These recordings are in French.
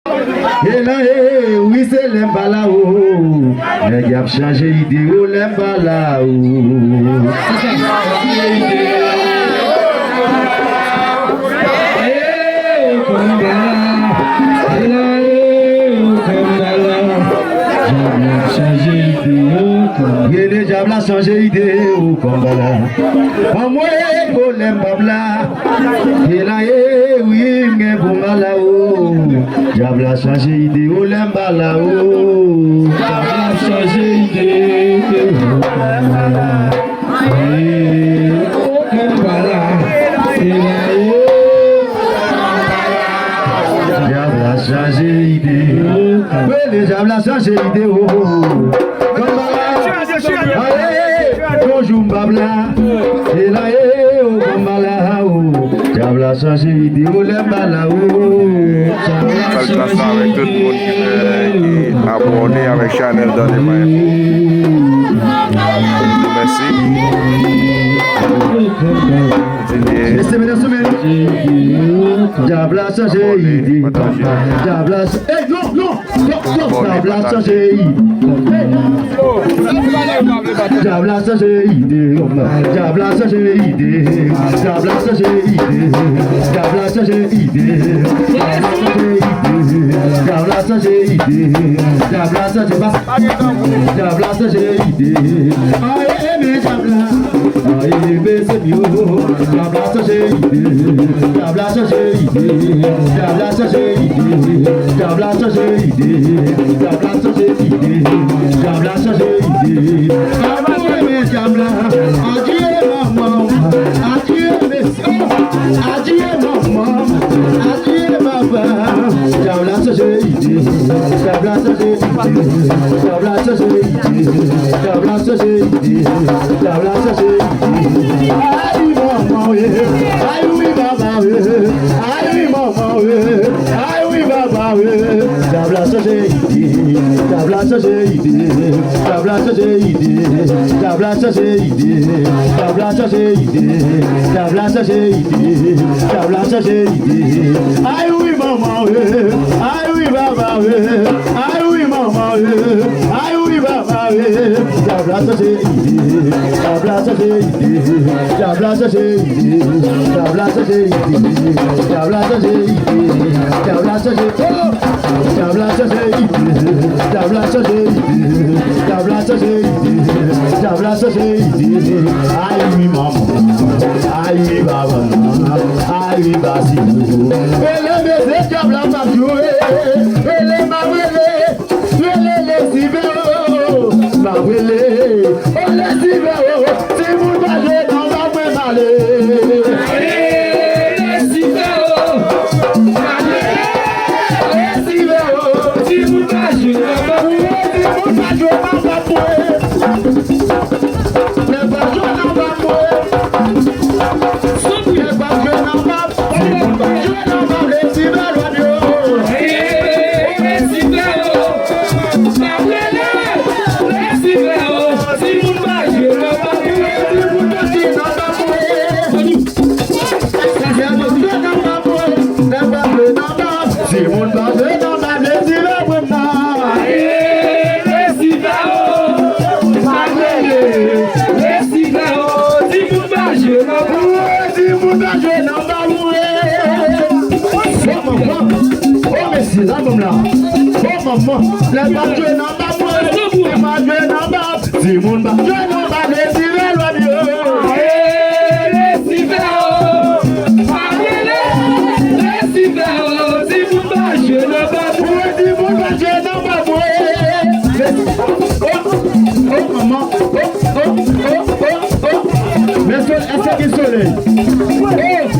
Et là, oui, c'est l'embalao. Les gars changé idée, oh, l'embalao. Il est déjà bla changé idée au combat. En moi, pour l'embabla. Et là, oui, mais pour malao. Diable changé idée au l'embalao. Diable changé idée au combat. Au combat. Diable changé idée. Oui, le diable a changé idée au bonjour Babla, et là, oh, Bambala, oh, diable a changé idée, oh, l'embala, oh, Salutations avec tout le monde qui est abonné avec Chanel dans les mains. Merci. Diable a changé idée, diable a changé, non, diable a changé idée. Diable a changé idée, diable a changé idée, diable a changé idée, diable a changé idée, diable a changé idée, diable a changé pas, diable a changé idée. Aïe mais diable, aïe mais c'est mieux, diable a changé idée, diable a changé idée, diable a changé idée, diable a changé idée, diable a changé idée, diable a changé idée. Diable, adieu maman, adieu monsieur, adieu maman, adieu papa. Diable a changé idée, diable a changé idée, diable a changé idée, diable a changé idée, diable a changé idée. Aïe maman oui, aïe oui papa oui, aïe oui maman oui, aïe oui papa oui. Diable a changé idée, diable a changé idée, diable a changé idée, diable a changé idée, diable a changé idée, diable a changé idée, diable a changé idée. Aïe oui maman oui, aïe oui papa oui, aïe oui maman oui, aïe oui papa oui. Diable a changé idée, diable a changé idée, diable a changé idée, diable a changé idée, diable a changé idée, diable a changé oh, diable a changé idée, diable a changé idée, diable a changé idée, diable a changé idée. Aïe oui maman, aïe oui baba, aïe oui basilo. Elle me diable a pas joué, elle m'a brûlé, elle les cibero, m'a brûlé, oh les cibero, si vous parlez dans la main malé. La maman, la batue n'a pas pris, la batue n'a pas pris, si mon batue n'a pas pris, si le loi Dieu. Les si mon batue n'a pas pris, si mon batue n'a pas pris. Oh maman, mais est-ce qu'il soleil?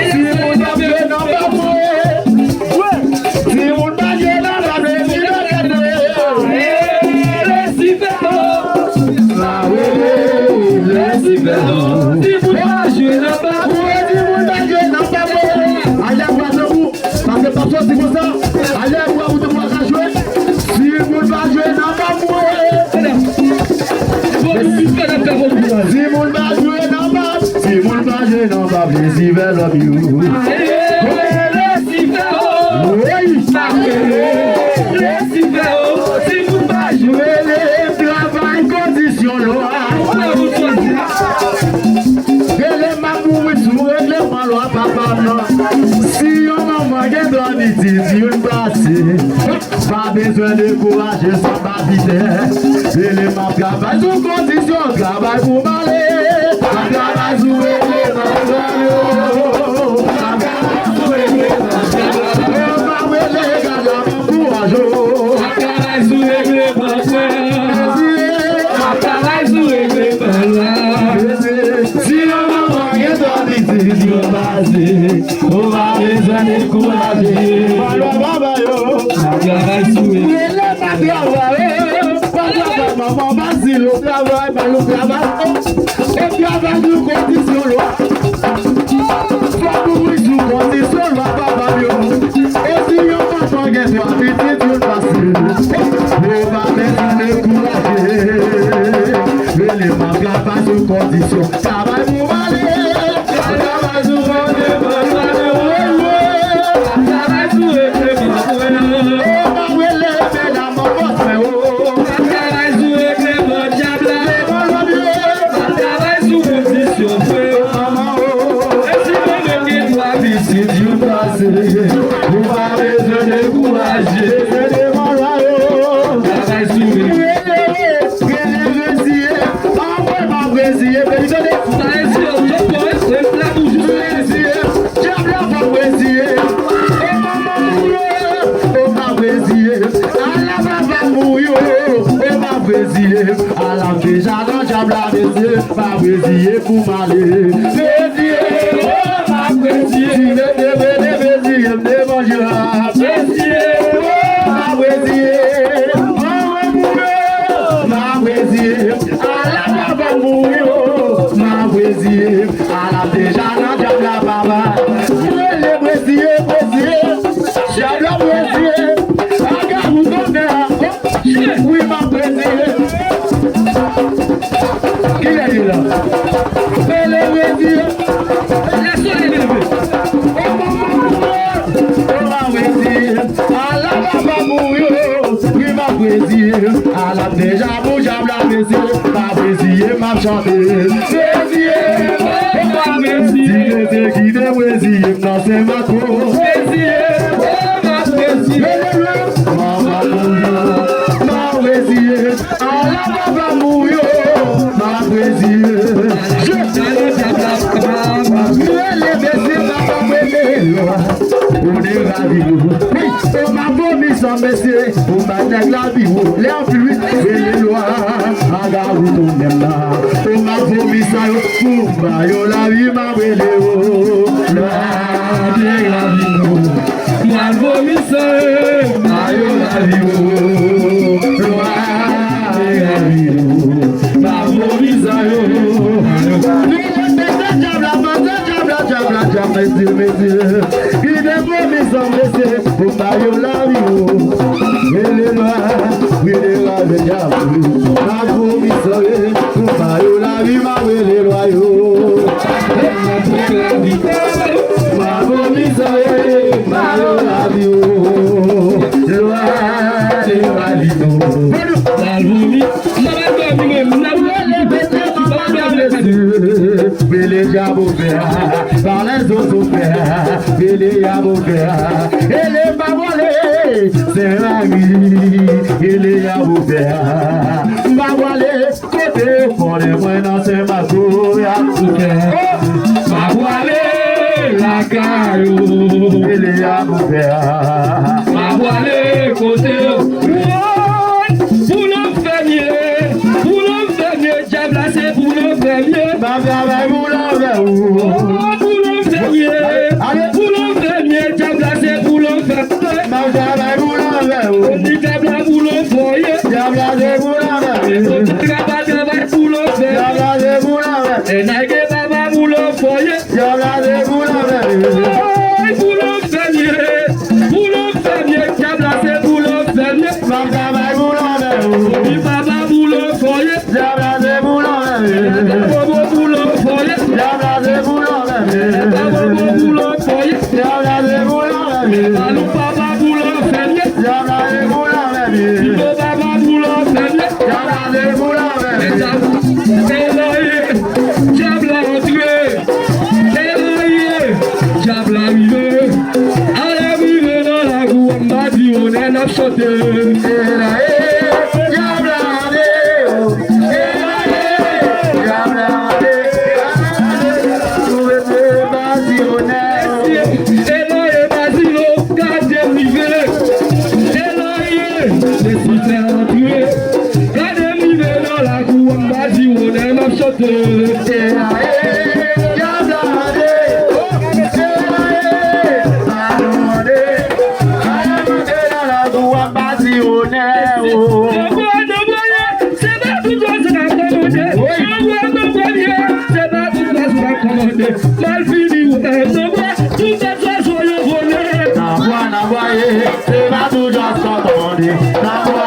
Si mon batue n'a pas pris, si mon c'est comme ça, allez voir où tu vas jouer. Si vous ne pas jouer, n'a pas mourir. Si vous ne pas jouer, n'a pas. Si vous ne pas jouer, n'a pas. Les hivers love you. Oui. une place. Pas besoin de courage sans m'habiter. Et les ma travail sous condition, travail pour m'aller. Ma travail sous les ma travail sous les on va les décourager. Maman Basile au travail, au travail sous condition loi. Faut couvrir sous condition loi, papa bio. Et si on va pas gagner, on va tu le passer. On va les décourager. Mais les mamans pas sous condition. Travail pour aller. Travail sous condition. Vous m'avez découragé, c'est mon royaume. Travail sous les à la déjà dans diable à baiser, pas baiser pour m'aller. Baiser, pas baiser, si le baiser, me mangera. Baiser, pas baiser, ma baiser, à la baba mouillot, ma baiser, à la déjà dans diable à baba. Le baiser, diable à baiser, à garou donner, oui ma baiser. Qui est là? Elle est dire. Laisse-le lever. On va dire. Allah va mourir. Il m'a plaisir. Allah déjà bougé la plaisir. Ma plaisir m'a chanté. Plaisir. On va plaisir. Si je te guide plaisir, non c'est ma cour. Plaisir. Ma plaisir. Ma mourir. Ma plaisir. Allah va mourir. Ma plaisir, je les baisers, on est ravis. On m'a vomi sans baisser, on m'a dit la vie, les pluies et les lois. Agarou ton même là, on m'a vomi ça, pour la vie m'a brûlé. La vie, m'a vomi ça, la vie, la vie. Il est promis sans blesser, pour tailler la vie. Il est loin, il est loin, le diable. Ma promis sans pour tailler la vie, ma belle loyau. Ma promis sans ma la vie. Loin, c'est la vie. La promis, Bele jabo faire, par les autres faire, Bele jabo faire, et les babouales, c'est la vie, et les jabo faire, babouale, côté pour les moyens, c'est ma cour, babouale, la caillou, et les jabo faire, babouale, côté, pour l'homme fermier, diable, c'est pour l'homme fermier. Diable on est n'a chanté. Mal fini, c'est pas tout juste